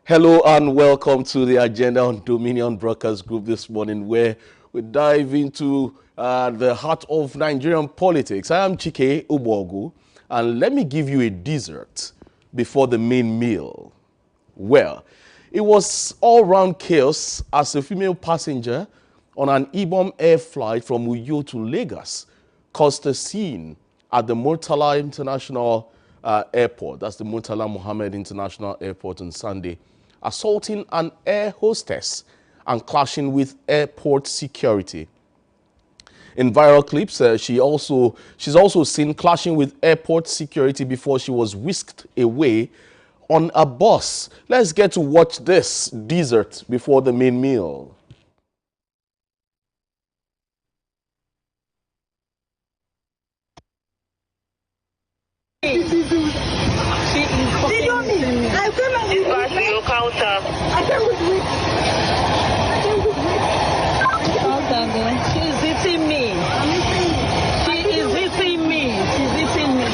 Hello and welcome to the agenda on Dominion Broadcast Group this morning, where we dive into the heart of Nigerian politics. I am Chike Ubogu, and let me give you a dessert before the main meal. Well, it was all-round chaos as a female passenger on an Ibom Air flight from Uyo to Lagos caused a scene at the Murtala International Airport. That's the Murtala Mohammed International Airport on Sunday, assaulting an air hostess and clashing with airport security. In viral clips, she's also seen clashing with airport security before she was whisked away on a bus. Let's get to watch this dessert before the main meal. She's hitting me. She is hitting me. She's hitting me.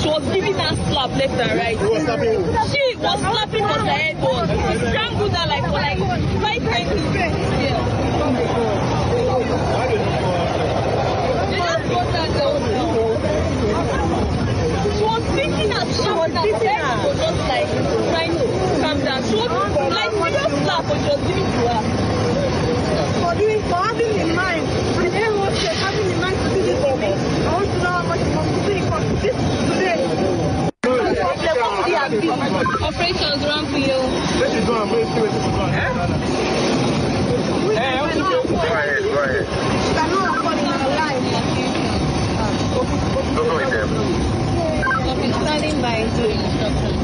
She was giving her slap left and right. She was slapping on the head. She strangled her like for 5 times. She was beating her. She was beating her. She was just like trying to calm down. She was like serious slap, but she was giving to her. For having in mind, the air hostess having in mind to do this for me. I want to know how much it costs to do for this today. Operations run for you. Let it go and wait till it's gone. Go ahead, go ahead. I know I'm calling on the line. Don't go with them. Okay, standing by doing instructions.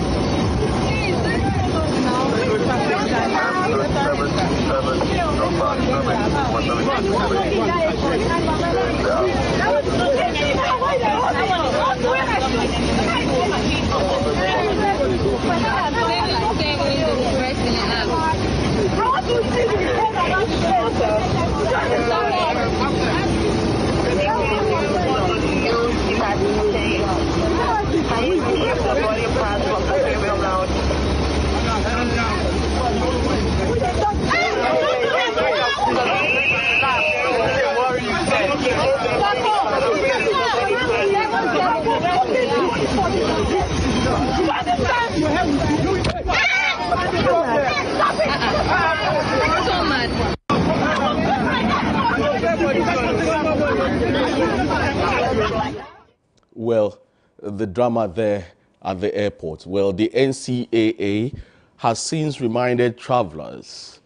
Well, the drama there at the airport. Well, the NCAA has since reminded travelers,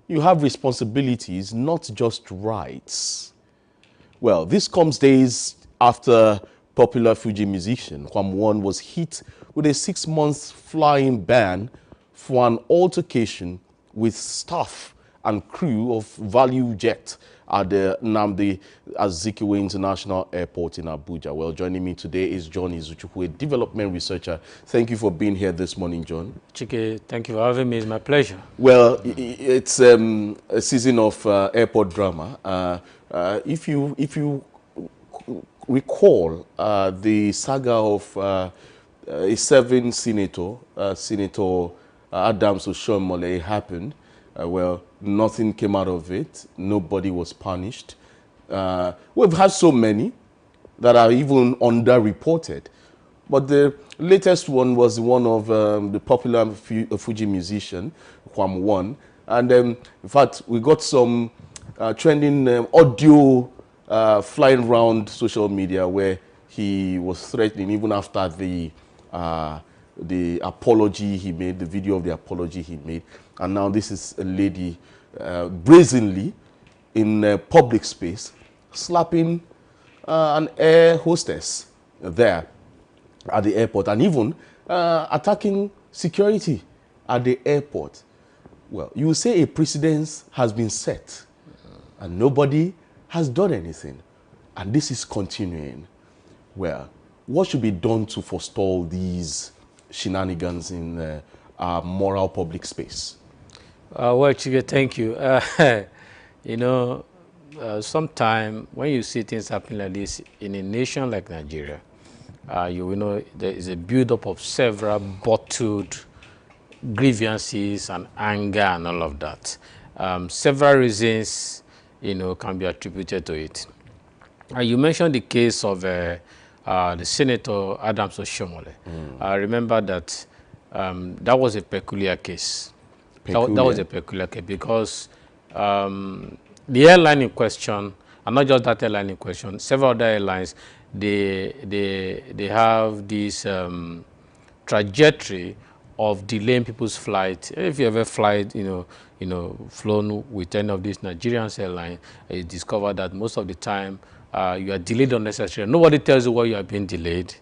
you have responsibilities, not just rights. Well, this comes days after popular Fuji musician Kwam Won was hit with a 6-month flying ban for an altercation with staff and crew of Value Jet at the Nnamdi Azikiwe International Airport in Abuja. Well, joining me today is John Izuchukwu, a development researcher. Thank you for being here this morning, John. Chike, thank you for having me. It's my pleasure. Well, it's a season of airport drama. If you recall the saga of a 7 senator, Senator Adams Oshiomhole, happened. Well, nothing came out of it. Nobody was punished. We've had so many that are even underreported. But the latest one was one of the popular Fuji musician, Kwam Won. And in fact, we got some trending audio flying around social media where he was threatening even after the apology he made, the video of the apology he made. And now this is a lady brazenly in public space slapping an air hostess there at the airport and even attacking security at the airport. Well, you will say a precedent has been set and nobody has done anything. And this is continuing. Well, what should be done to forestall these shenanigans in our moral public space? Well, Chike, thank you. You know, sometime when you see things happening like this in a nation like Nigeria, you will know there is a build-up of several bottled grievances and anger and all of that. Several reasons, can be attributed to it. You mentioned the case of the Senator Adams Oshiomhole. I remember that that was a peculiar case. That was a peculiar case because the airline in question, and not just that airline in question, several other airlines, they have this trajectory of delaying people's flight. If you ever flown with any of these Nigerian airlines, you discover that most of the time you are delayed unnecessarily. Nobody tells you why you are being delayed,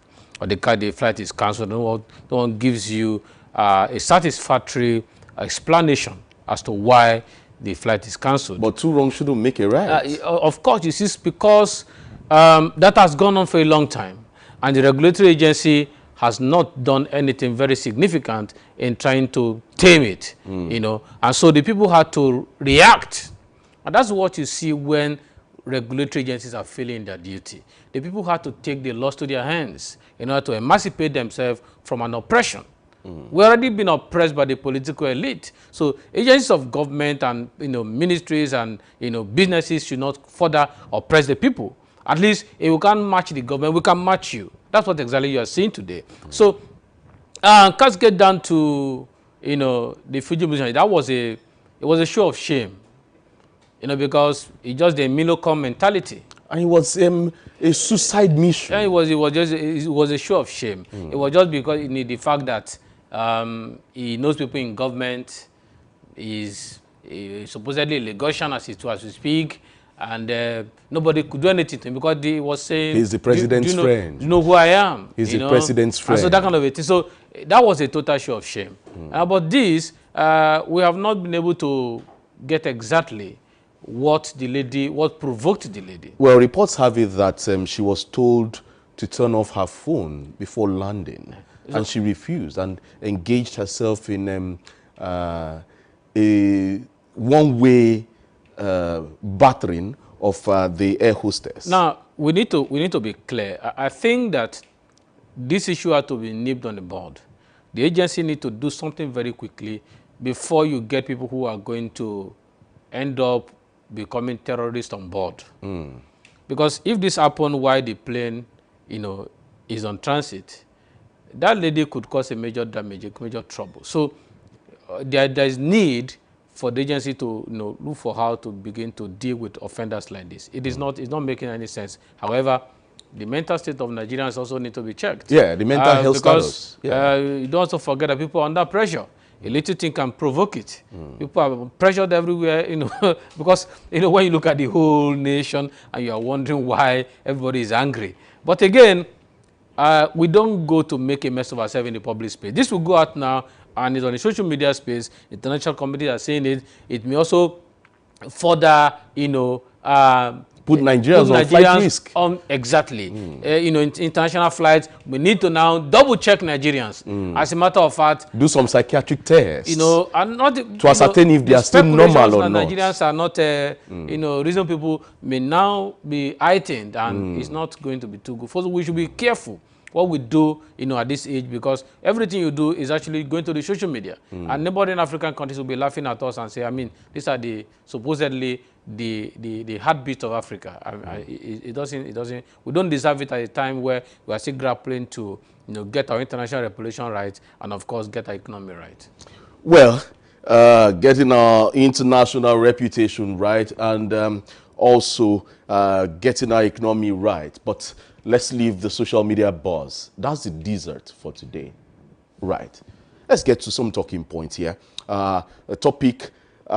or the flight is cancelled. No one gives you a satisfactory explanation as to why the flight is cancelled. But two wrongs shouldn't make a right. Of course, you see, because that has gone on for a long time, and the regulatory agency has not done anything very significant in trying to tame it, and so the people had to react. And that's what you see when regulatory agencies are failing their duty. The people had to take the laws to their hands in order to emancipate themselves from an oppression. We've already been oppressed by the political elite. So agencies of government and ministries and businesses should not further oppress the people. At least if we can't match the government, we can match you. That's what exactly you are seeing today. So let's get down to the Fuji mission. That was it was a show of shame, because it's just the Milocom mentality. And it was a suicide mission. Yeah, it was a show of shame. It was just because the fact that he knows people in government, is supposedly a Lagosian as we speak, and nobody could do anything to him because he was saying he's the president's friend. Do you know who I am? He's the president's friend. And so that kind of a thing. So that was a total show of shame. But this, we have not been able to get exactly what provoked the lady. Well, reports have it that she was told to turn off her phone before landing, and she refused and engaged herself in a one-way battering of the air hostess. Now, we need to be clear. I think that this issue had to be nipped on the bud. The agency need to do something very quickly before you get people who are going to end up becoming terrorists on board. Because if this happened while the plane, is on transit, that lady could cause a major damage, a major trouble. So there is need for the agency to look for how to begin to deal with offenders like this. It's not making any sense. However, the mental state of Nigerians also need to be checked. Yeah, the mental health status. Yeah. You don't also forget that people are under pressure. A little thing can provoke it. People are pressured everywhere, because when you look at the whole nation and you are wondering why everybody is angry. But again, we don't go to make a mess of ourselves in the public space. This will go out now and it's on the social media space. International communities are saying it. It may also further, put Nigerians on flight risk. Exactly. International flights, we need to now double-check Nigerians. As a matter of fact, do some psychiatric tests. And not to ascertain if they are still normal or not. Nigerians are not, reason people may now be heightened, and it's not going to be too good. First, we should be careful what we do, at this age, because everything you do is actually going to the social media, and nobody in African countries will be laughing at us and say, these are supposedly the heartbeat of Africa. It doesn't. We don't deserve it at a time where we are still grappling to, get our international reputation right, and of course get our economy right. Well, getting our international reputation right, and also getting our economy right, but let's leave the social media buzz. That's the dessert for today. Right. Let's get to some talking points here. A topic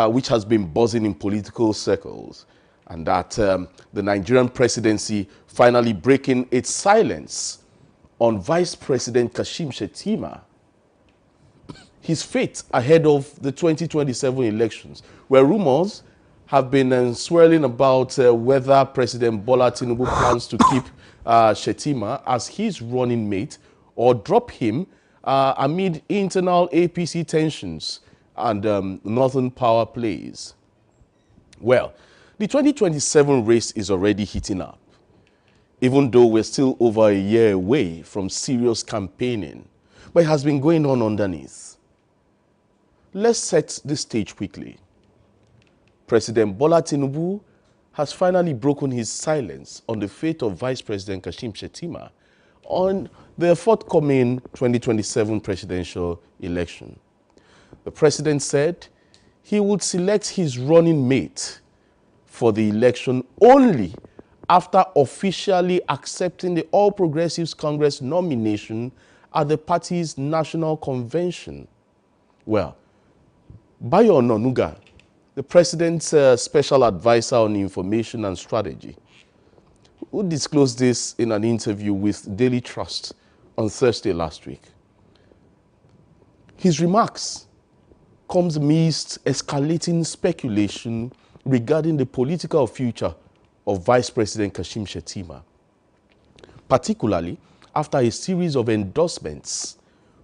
which has been buzzing in political circles, and that the Nigerian presidency finally breaking its silence on Vice President Kashim Shettima. His fate ahead of the 2027 elections, where rumors have been swirling about whether President Bola Tinubu plans to keep Shettima as his running mate or drop him amid internal APC tensions and northern power plays. Well, The 2027 race is already heating up, even though we're still over a year away from serious campaigning, but it has been going on underneath. Let's set the stage quickly. President Bola Tinubu has finally broken his silence on the fate of Vice President Kashim Shettima on the forthcoming 2027 presidential election. The president said he would select his running mate for the election only after officially accepting the All Progressives Congress nomination at the party's national convention. Well, Bayo Onanuga, the president's special advisor on information and strategy, who disclosed this in an interview with Daily Trust on Thursday last week. His remarks comes amidst escalating speculation regarding the political future of Vice President Kashim Shettima, particularly after a series of endorsements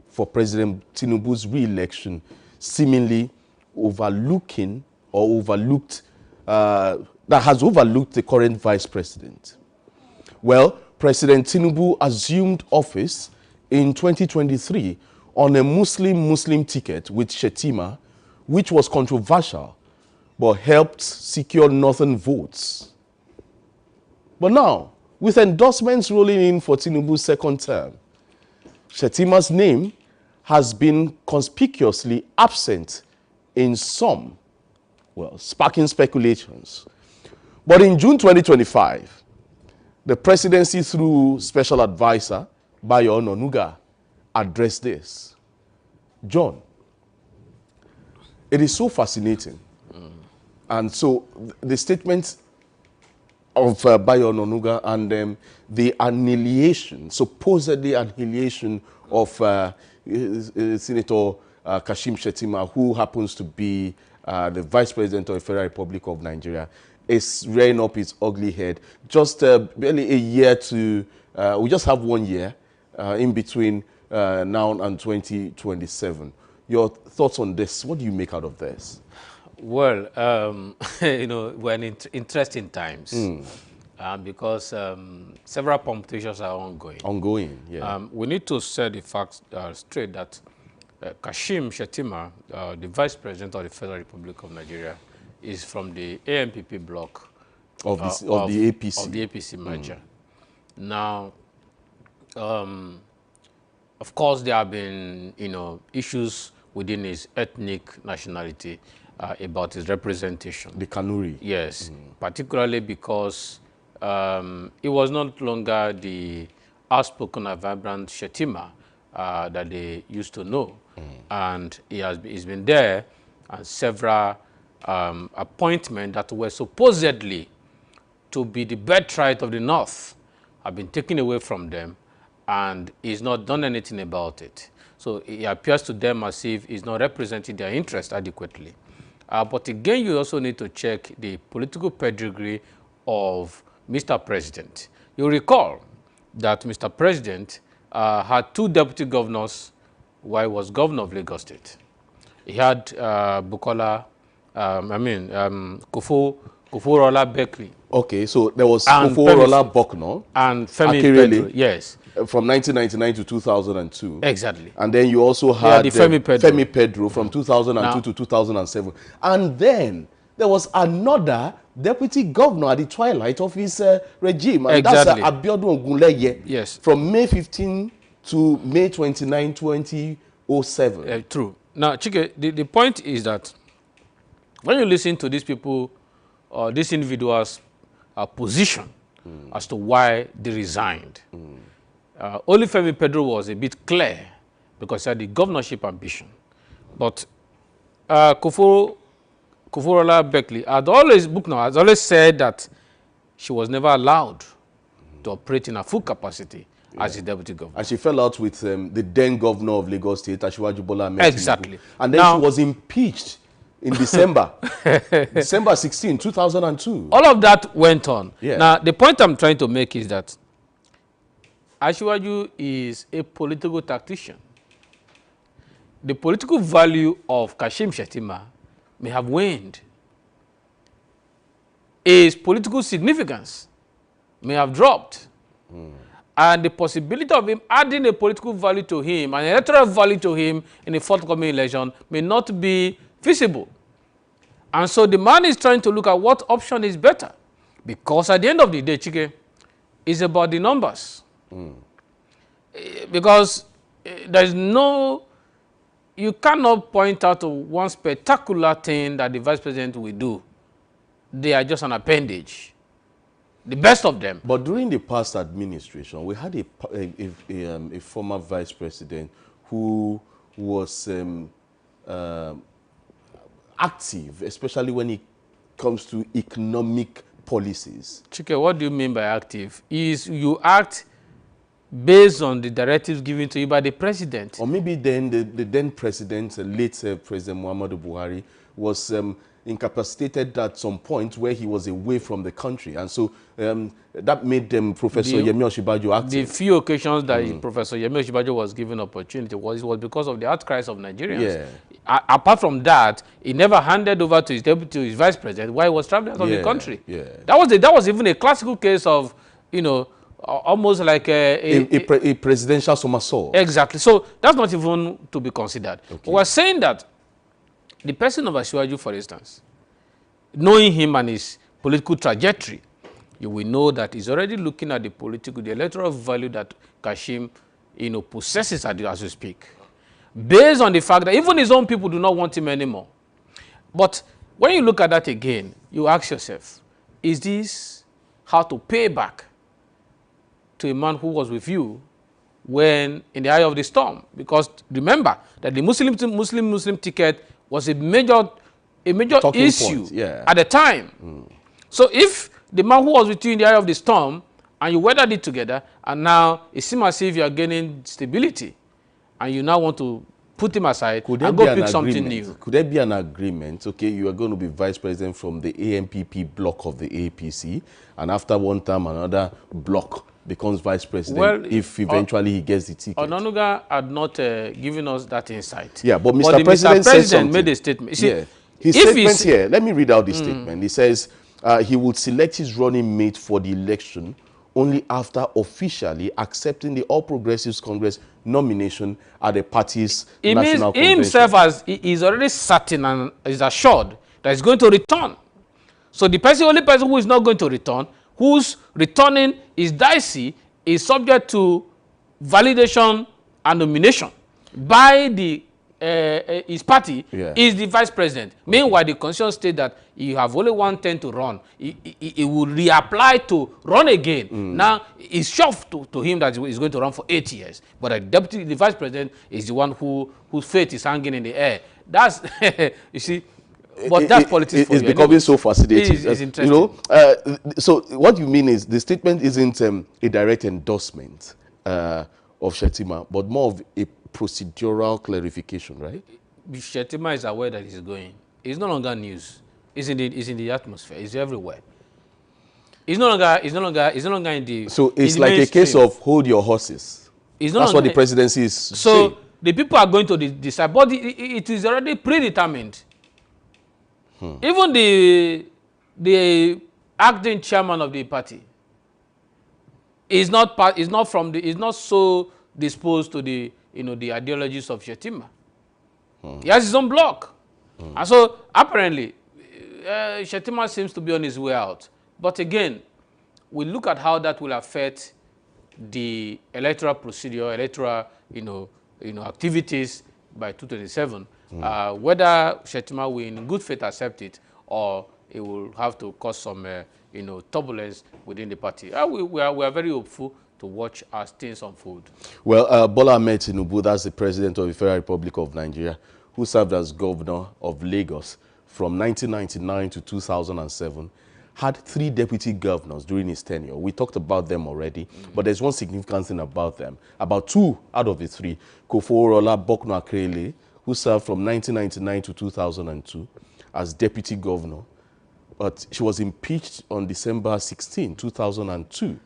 for President Tinubu's re-election seemingly overlooking or overlooked, that has overlooked the current vice president. Well, President Tinubu assumed office in 2023 on a Muslim ticket with Shettima, which was controversial, but helped secure northern votes. But now, with endorsements rolling in for Tinubu's second term, Shettima's name has been conspicuously absent in some, well, sparking speculations. But in June 2025, the presidency, through special advisor Bayo Onanuga, addressed this. John, it is so fascinating. And so the statement of Bayo Onanuga and the annihilation, supposedly annihilation of Senator Kashim Shettima, who happens to be the Vice President of the Federal Republic of Nigeria, is rearing up its ugly head. Just barely a year to, we just have 1 year in between now and 2027. Your thoughts on this? What do you make out of this? Well, you know, we're in interesting times because several permutations are ongoing. Ongoing, yeah. We need to set the facts straight that Kashim Shettima, the Vice President of the Federal Republic of Nigeria, is from the AMPP bloc of the APC. Of the APC merger. Now, of course, there have been, you know, issues within his ethnic nationality about his representation. The Kanuri. Yes, particularly because it was not longer the outspoken and vibrant Shettima that they used to know. And he's been there, and several appointments that were supposedly to be the birthright of the North have been taken away from them, and he's not done anything about it. So it appears to them as if he's not representing their interest adequately. But again, you also need to check the political pedigree of Mr. President. You'll recall that Mr. President had 2 deputy governors while he was governor of Lagos State. He had Koforola Bekri. Okay, so there was Koforola Bokno and Femi Pedro, yes. From 1999 to 2002. Exactly. And then you also had Femi Pedro from 2002 to 2007. And then there was another deputy governor at the twilight of his regime. And exactly. That's Abiodun Ogunleye. Yes. From May 15 to May 29, 2007. True. Now, Chike, the point is that when you listen to these people, these individuals' position as to why they resigned, only Femi Pedro was a bit clear because he had the governorship ambition. But Koforola Bekri had always said that she was never allowed to operate in a full capacity as a deputy governor. And she fell out with the then governor of Lagos State, Asiwaju Bola Ahmed Tinubu. Exactly. And then she was impeached in December, December 16, 2002. All of that went on. Yeah. Now, the point I'm trying to make is that Asiwaju is a political tactician. The political value of Kashim Shettima may have waned. his political significance may have dropped. And the possibility of him adding a political value to him, an electoral value to him in the forthcoming election may not be feasible. And so the man is trying to look at what option is better. Because at the end of the day, Chike, it's about the numbers. Because there is no, you cannot point out to one spectacular thing that the vice president will do. They are just an appendage. The best of them. But during the past administration, we had a former vice president who was active, especially when it comes to economic policies. Chike, what do you mean by active? Is you act based on the directives given to you by the president. Or maybe then the then president, late President Muhammadu Buhari, was incapacitated at some point where he was away from the country. And so that made Professor Yemi Osinbajo active. The few occasions that Professor Yemi Osinbajo was given opportunity was because of the outcries of Nigerians. Yeah. Apart from that, he never handed over to his deputy, to his vice president, while he was traveling out of the country. Yeah. That was even a classical case of, you know, almost like a presidential somersault. Exactly. So that's not even to be considered. Okay. We're saying that the person of Asiwaju, for instance, knowing him and his political trajectory, you will know that he's already looking at the electoral value that Kashim, you know, possesses as we speak, based on the fact that even his own people do not want him anymore. But when you look at that again, you ask yourself, is this how to pay back to a man who was with you when in the eye of the storm? Because remember that the Muslim ticket was a major issue at the time. So if the man who was with you in the eye of the storm and you weathered it together, and now it seems as if you are gaining stability, and you now want to put him aside and go pick something new. Could there be an agreement? Okay, you are going to be vice president from the AMPP block of the APC, and after one term, another block becomes vice president, well, if eventually he gets the ticket. Onanuga had not given us that insight. Yeah, but Mr. President made a statement. See, yeah. His statement here, let me read out the statement. He says he would select his running mate for the election only after officially accepting the All Progressives Congress nomination at the party's national convention. Himself as he is already certain and is assured that he's going to return. So the only person who is not going to return, whose returning is dicey, is subject to validation and nomination by the his party, is the vice president. Okay. Meanwhile, the constitution states that you have only 1 turn to run. He will reapply to run again. Now, it's shoved to him that he's going to run for 8 years. But the vice president is the one whose fate is hanging in the air. That's, you see, but that's politics for you. It's becoming so fascinating. It's interesting. You know, so what you mean is the statement isn't a direct endorsement of Shettima, but more of a procedural clarification, right? Shettima is aware that he's going. It's no longer news. It's in the atmosphere. It's everywhere. It's no longer in the. So it's like a case of hold your horses. That's what the presidency is saying. So the people are going to decide, but it is already predetermined. Even the acting chairman of the party is not so disposed to the the ideologies of Shettima. He has his own block. And so apparently Shettima seems to be on his way out. But again, we look at how that will affect the electoral procedure, electoral activities by 2027. Whether Shettima will in good faith accept it, or it will have to cause some turbulence within the party. We are very hopeful to watch as things unfold. Well, Bola Ahmed Tinubu, that's the president of the Federal Republic of Nigeria, who served as governor of Lagos from 1999 to 2007, had 3 deputy governors during his tenure. We talked about them already, but there's one significant thing about them. About 2 out of the 3, Kofo-Orola Bokno-Akerele, who served from 1999 to 2002 as deputy governor, but she was impeached on December 16, 2002,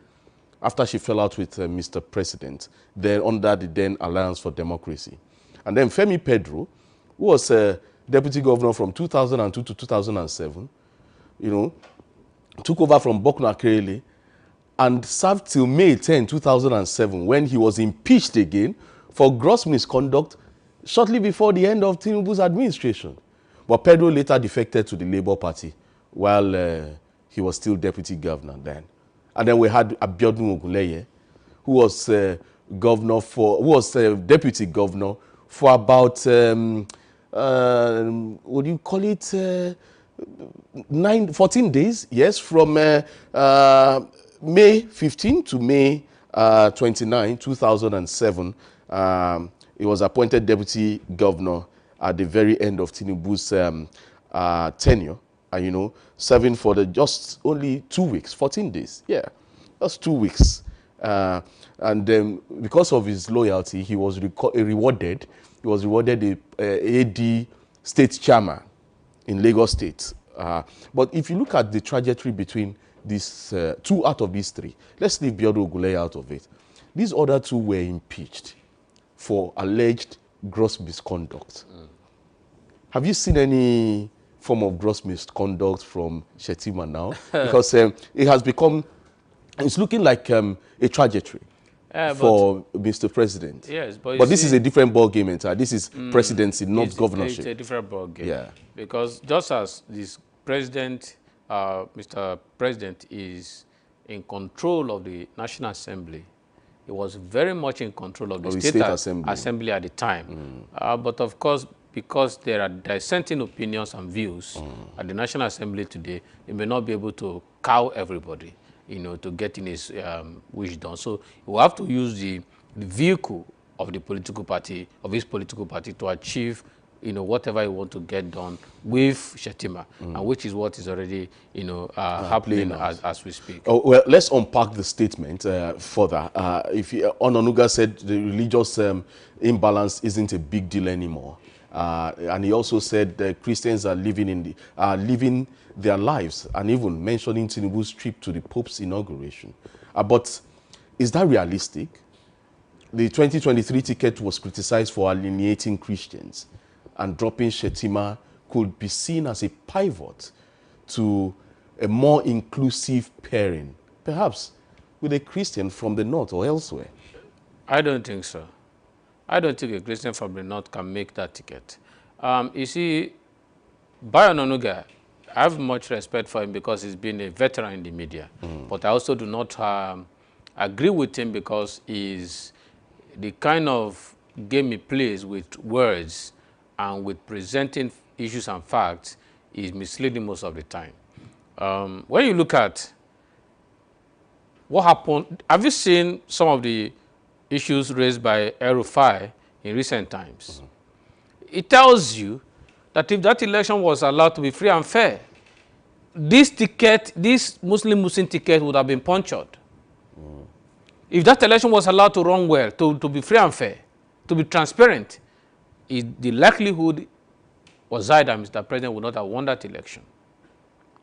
after she fell out with Mr. President, then under the then Alliance for Democracy. And then Femi Pedro, who was deputy governor from 2002 to 2007, took over from Bokno Akerele and served till May 10, 2007, when he was impeached again for gross misconduct shortly before the end of Tinubu's administration. But Pedro later defected to the Labour Party while he was still deputy governor then. And then we had Abiodun Ogunleye, who was deputy governor for about, what do you call it, 14 days, yes, from May 15 to May 29, 2007. He was appointed deputy governor at the very end of Tinubu's tenure, and, you know, serving for just only 2 weeks, 14 days. Yeah, that's 2 weeks. And then because of his loyalty, he was rewarded. He was rewarded a AD state chairman in Lagos State. But if you look at the trajectory between these two out of these three, let's leave Biodun Ogunleye out of it. These other two were impeached for alleged gross misconduct. Have you seen any form of gross misconduct from Shettima now? Because it has become, it's looking like a trajectory for Mr. President. Yes, but this is a different ball game entirely. This is presidency, not governorship. It's a different ball game. Yeah. Because just as this president, Mr. President is in control of the National Assembly, he was very much in control of the State Assembly at the time. But of course, because there are dissenting opinions and views at the National Assembly today, he may not be able to cow everybody, you know, to get in his wish done. So he will have to use the vehicle of the political party, of his political party, to achieve, you know, whatever he wants to get done with Shettima, and which is what is already, you know, happening as we speak. Oh, well, let's unpack the statement further. Onanuga said the religious imbalance isn't a big deal anymore. And he also said that Christians are living their lives, and even mentioning Tinubu's trip to the Pope's inauguration. But is that realistic? The 2023 ticket was criticized for alienating Christians, and dropping Shettima could be seen as a pivot to a more inclusive pairing, perhaps with a Christian from the north or elsewhere. I don't think so. I don't think a Christian from the north can make that ticket. You see, Bayo Onanuga, I have much respect for him because he's been a veteran in the media. But I also do not agree with him because he's the kind of game he plays with words and with presenting issues and facts is misleading most of the time. When you look at what happened, have you seen some of the issues raised by El-Rufai in recent times? It tells you that if that election was allowed to be free and fair, this ticket, this Muslim ticket would have been punctured. If that election was allowed to run well, to be free and fair, to be transparent, the likelihood was high that Mr. President would not have won that election.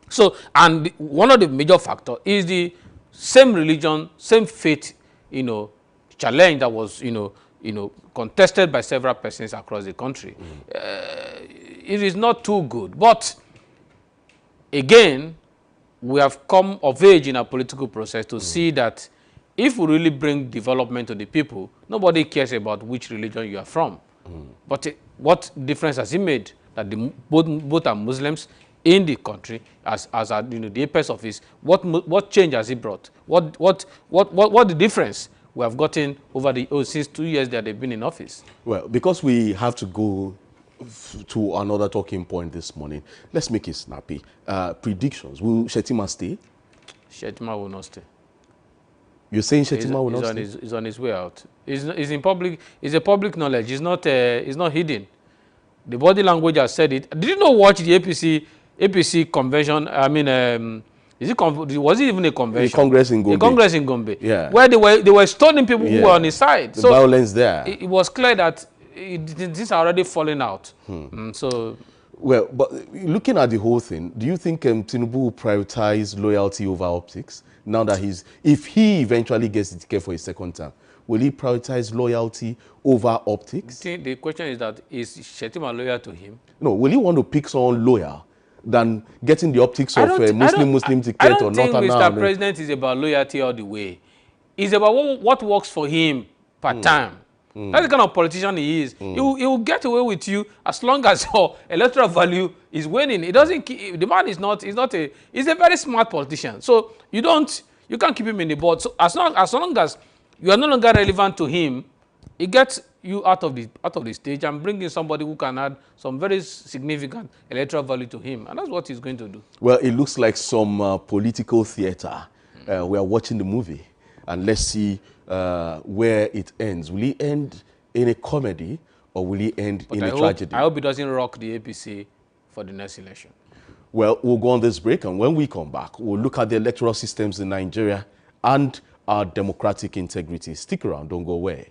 So, and one of the major factors is the same religion, same faith, you know, challenge that was, contested by several persons across the country. It is not too good. But again, we have come of age in our political process to see that if we really bring development to the people, nobody cares about which religion you are from. But what difference has it made that both are Muslims in the country as the apex of his? What change has it brought? What the difference we have gotten over since 2 years that they've been in office? Well, because we have to go to another talking point this morning, let's make it snappy. Predictions. Will Shettima stay? Shettima will not stay. You're saying Shettima will not stay? He's on his way out. He's in public. It's a public knowledge. It's not hidden. The body language has said it. Did you not watch the APC convention? I mean, was it even a convention? A Congress in Gombe. A Congress in Gombe. Yeah. Where they were stoning people who were on his side. The violence there. It was clear that these are already falling out. So. Well, but looking at the whole thing, do you think Tinubu will prioritize loyalty over optics? Now that if he eventually gets the ticket for his second term, will he prioritize loyalty over optics? The question is that, is Shettima loyal to him? No, will he want to pick someone loyal than getting the optics of a Muslim ticket I don't or think not. Mr. President is about loyalty all the way. It's about what works for him per time. That's the kind of politician he is. He will get away with you as long as your electoral value is winning. It doesn't. The man is not. He's not a. He's a very smart politician. So you can't keep him in the board. So as long as you are no longer relevant to him, he gets you out of the stage and bring in somebody who can add some very significant electoral value to him, and that's what he's going to do. Well, it looks like some political theater. We are watching the movie, and let's see where it ends. Will he end in a comedy, or will he end in a tragedy? I hope he doesn't rock the APC for the next election. Well, we'll go on this break, and when we come back, we'll look at the electoral systems in Nigeria and our democratic integrity. Stick around, don't go away.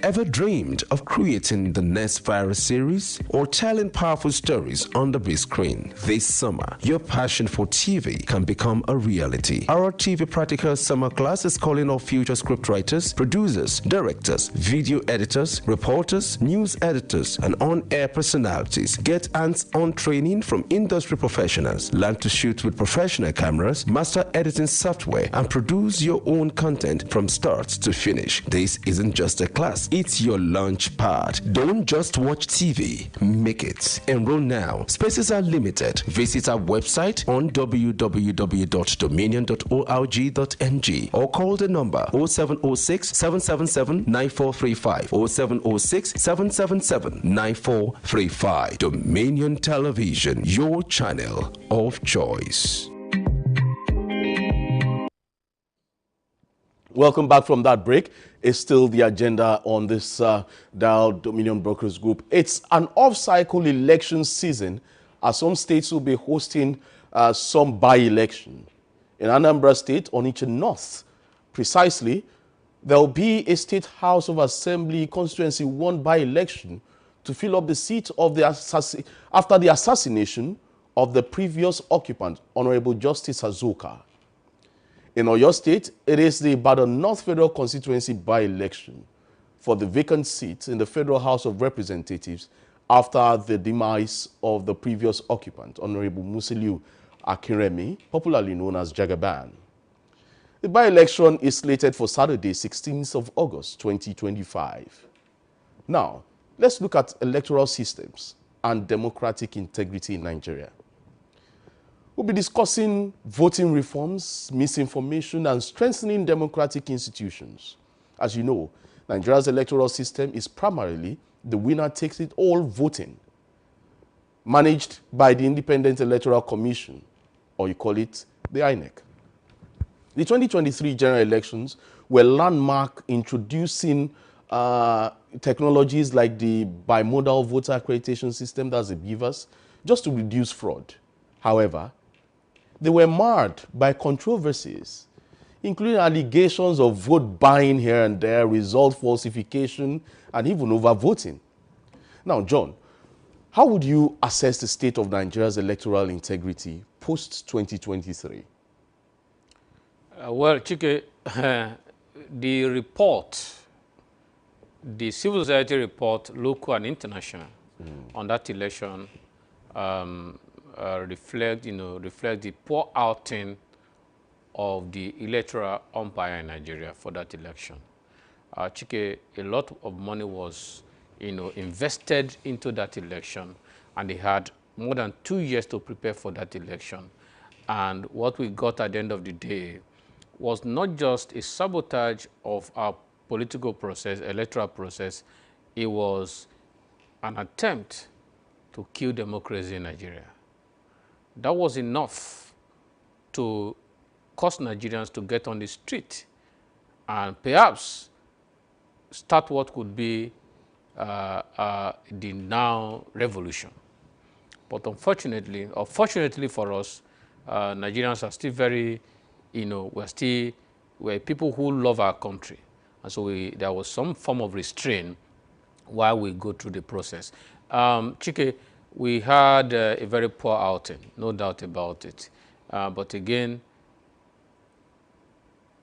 Ever dreamed of creating the next virus series or telling powerful stories on the big screen? This summer, your passion for TV can become a reality. Our TV Practical Summer Class is calling all future scriptwriters, producers, directors, video editors, reporters, news editors, and on-air personalities. Get hands-on training from industry professionals. Learn to shoot with professional cameras, master editing software, and produce your own content from start to finish. This isn't just a class. It's your launch pad. Don't just watch TV, make it. Enroll now. Spaces are limited. Visit our website on www.dominion.org.ng or call the number 0706 777 9435 0706 777 9435. Dominion Television, your channel of choice. Welcome back from that break. It's still the agenda on this Dial Dominion Brokers Group. It's an off-cycle election season, as some states will be hosting some by-election. In Anambra State, Onitsha North, precisely, there will be a State House of Assembly Constituency 1 by-election to fill up the seat of the after the assassination of the previous occupant, Honorable Justice Azuka. In Oyo State, it is the Ibadan North Federal Constituency by-election for the vacant seat in the Federal House of Representatives after the demise of the previous occupant, Honorable Musiliu Akinremi, popularly known as Jagaban. The by-election is slated for Saturday, 16th of August, 2025. Now, let's look at electoral systems and democratic integrity in Nigeria. We'll be discussing voting reforms, misinformation, and strengthening democratic institutions. As you know, Nigeria's electoral system is primarily the winner-takes-it-all voting, managed by the Independent Electoral Commission, or you call it the INEC. The 2023 general elections were landmark, introducing technologies like the bimodal voter accreditation system, that's the BVAS, just to reduce fraud. However, they were marred by controversies, including allegations of vote buying here and there, result falsification, and even overvoting. Now, John, how would you assess the state of Nigeria's electoral integrity post-2023? Well, Chike, the report, the civil society report, local and international, on that election reflect the poor outing of the electoral umpire in Nigeria for that election. Chike, a lot of money was, invested into that election, and they had more than 2 years to prepare for that election. And what we got at the end of the day was not just a sabotage of our political process, electoral process, it was an attempt to kill democracy in Nigeria. That was enough to cause Nigerians to get on the street and perhaps start what could be the now revolution. But unfortunately, or fortunately for us, Nigerians are still very, we're people who love our country. And so there was some form of restraint while we go through the process. Chike, we had a very poor outing, no doubt about it. But again,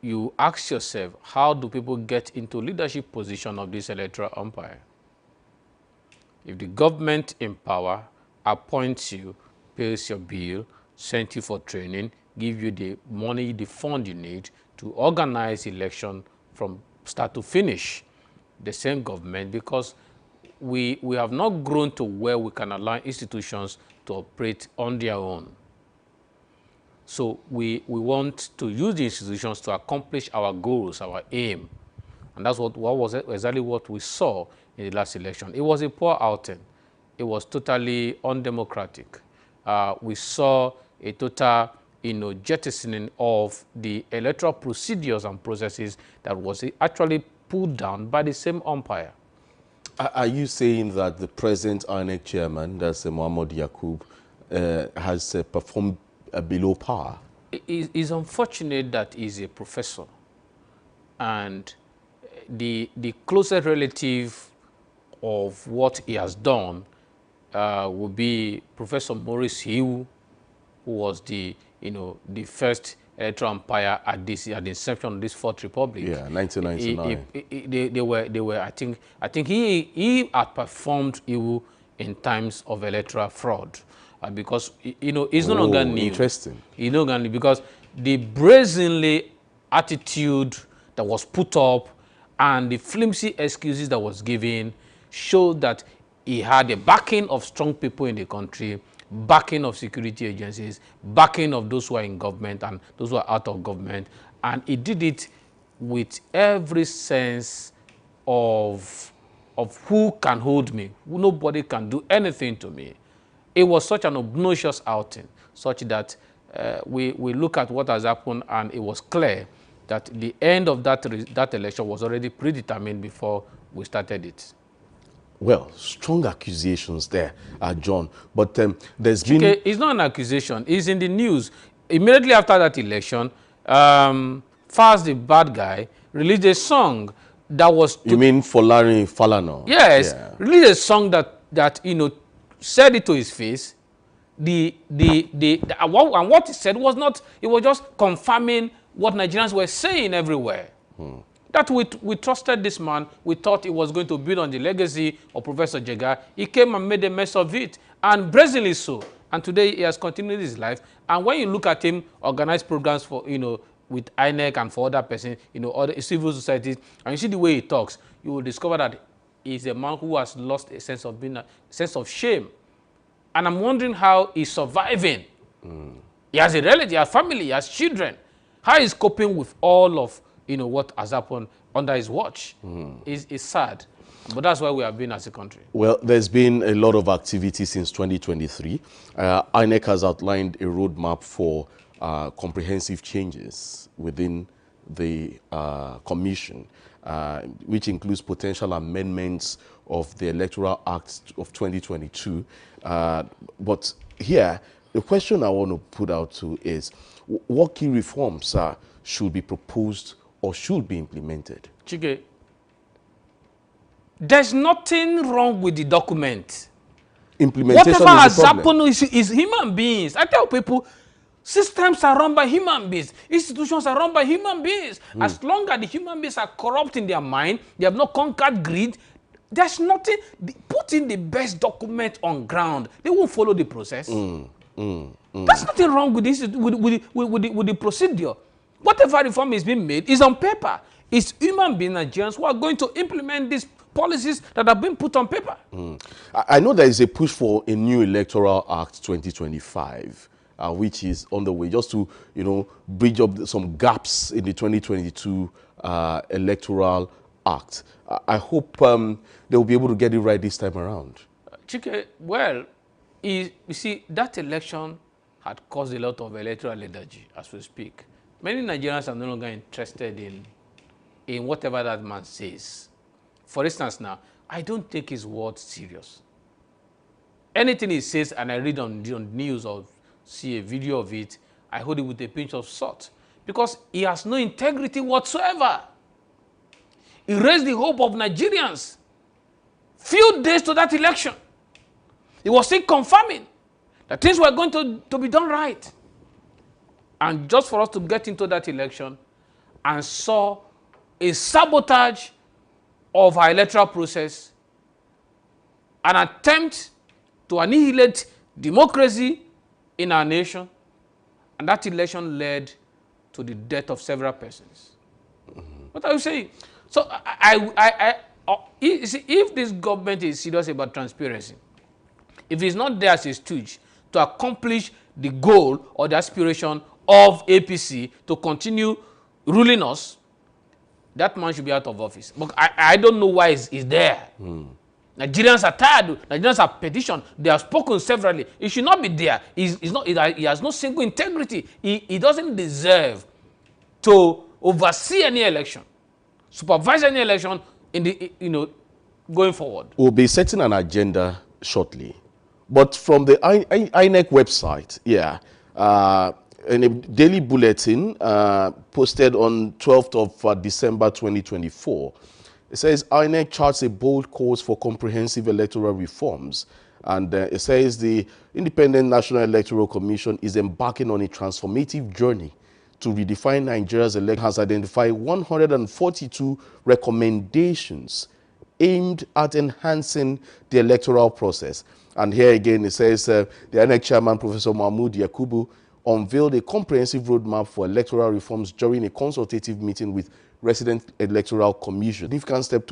you ask yourself, how do people get into leadership position of this electoral umpire? If the government in power appoints you, pays your bill, sends you for training, give you the money, the fund you need to organize election from start to finish, the same government, because we have not grown to where we can allow institutions to operate on their own. So we want to use the institutions to accomplish our goals, our aim. And that's what was exactly what we saw in the last election. It was a poor outing. It was totally undemocratic. We saw a total jettisoning of the electoral procedures and processes that was actually pulled down by the same umpire. Are you saying that the present INEC chairman, that's Muhammad Yakub, has performed below par? It's unfortunate that he's a professor, and the closest relative of what he has done would be Professor Maurice Hiu, who was the first electoral umpire at the inception of this Fourth Republic. Yeah, 1999. They were. I think he outperformed Hiu in times of electoral fraud. Because it's no longer new. Interesting. It's no longer new because the brazenly attitude that was put up and the flimsy excuses that was given showed that he had the backing of strong people in the country, backing of security agencies, backing of those who are in government and those who are out of government, and he did it with every sense of who can hold me. Nobody can do anything to me. It was such an obnoxious outing, such that we look at what has happened, and it was clear that the end of that election was already predetermined before we started it. Well, strong accusations there, John. But there's been... Okay, it's not an accusation. It's in the news. Immediately after that election, Faz, the bad guy, released a song that was... You mean Folarin Falana? Yes, yeah. Released a song that said it to his face. And what he said was not, it was just confirming what Nigerians were saying everywhere. That we trusted this man. We thought he was going to build on the legacy of Professor Jega. He came and made a mess of it, and brazenly so. And today he has continued his life. And when you look at him organize programs for, with INEC and for other persons, other civil societies, and you see the way he talks, you will discover that he's a man who has lost a sense of shame. And I'm wondering how he's surviving. He has a relative, he has family, he has children. How he's coping with all of what has happened under his watch is sad. But that's where we have been as a country. Well, there's been a lot of activity since 2023. INEC has outlined a roadmap for comprehensive changes within the commission, which includes potential amendments of the Electoral Act of 2022. But here, the question I want to put out to is, what key reforms should be proposed or should be implemented? Chike, there's nothing wrong with the document. Implementation Whatever is has the problem. happened is human beings. I tell people, systems are run by human beings. Institutions are run by human beings. As long as the human beings are corrupt in their mind, they have not conquered greed, there's nothing. Put in the best document on ground. They won't follow the process. There's nothing wrong with this, with the procedure. Whatever reform is being made is on paper. It's human beings, Nigerians, who are going to implement these policies that have been put on paper. I know there is a push for a new Electoral Act 2025, which is on the way, just to, bridge up some gaps in the 2022 Electoral Act. I hope they will be able to get it right this time around. Chike, well, you see, that election had caused a lot of electoral lethargy as we speak. Many Nigerians are no longer interested in whatever that man says. For instance now, I don't take his words serious. Anything he says and I read on news or see a video of it, I hold it with a pinch of salt because he has no integrity whatsoever. He raised the hope of Nigerians. Few days to that election, he was still confirming that things were going to be done right. And just for us to get into that election, and saw a sabotage of our electoral process, an attempt to annihilate democracy in our nation, and that election led to the death of several persons. What are you saying? So you see, if this government is serious about transparency, if it's not there as a stooge to accomplish the goal or the aspiration of APC to continue ruling us, that man should be out of office. But I don't know why he's there. Nigerians are tired. Nigerians have petitioned. They have spoken severally. He should not be there. He has no single integrity. He doesn't deserve to oversee any election, supervise any election in the going forward. We'll be setting an agenda shortly, but from the INEC website, in a daily bulletin posted on 12th of December 2024, it says INEC charts a bold course for comprehensive electoral reforms, and it says the Independent National Electoral Commission is embarking on a transformative journey to redefine Nigeria's election. Has identified 142 recommendations aimed at enhancing the electoral process. And here again it says the INEC chairman, Professor Mahmood Yakubu, unveiled a comprehensive roadmap for electoral reforms during a consultative meeting with resident electoral commission. Significant step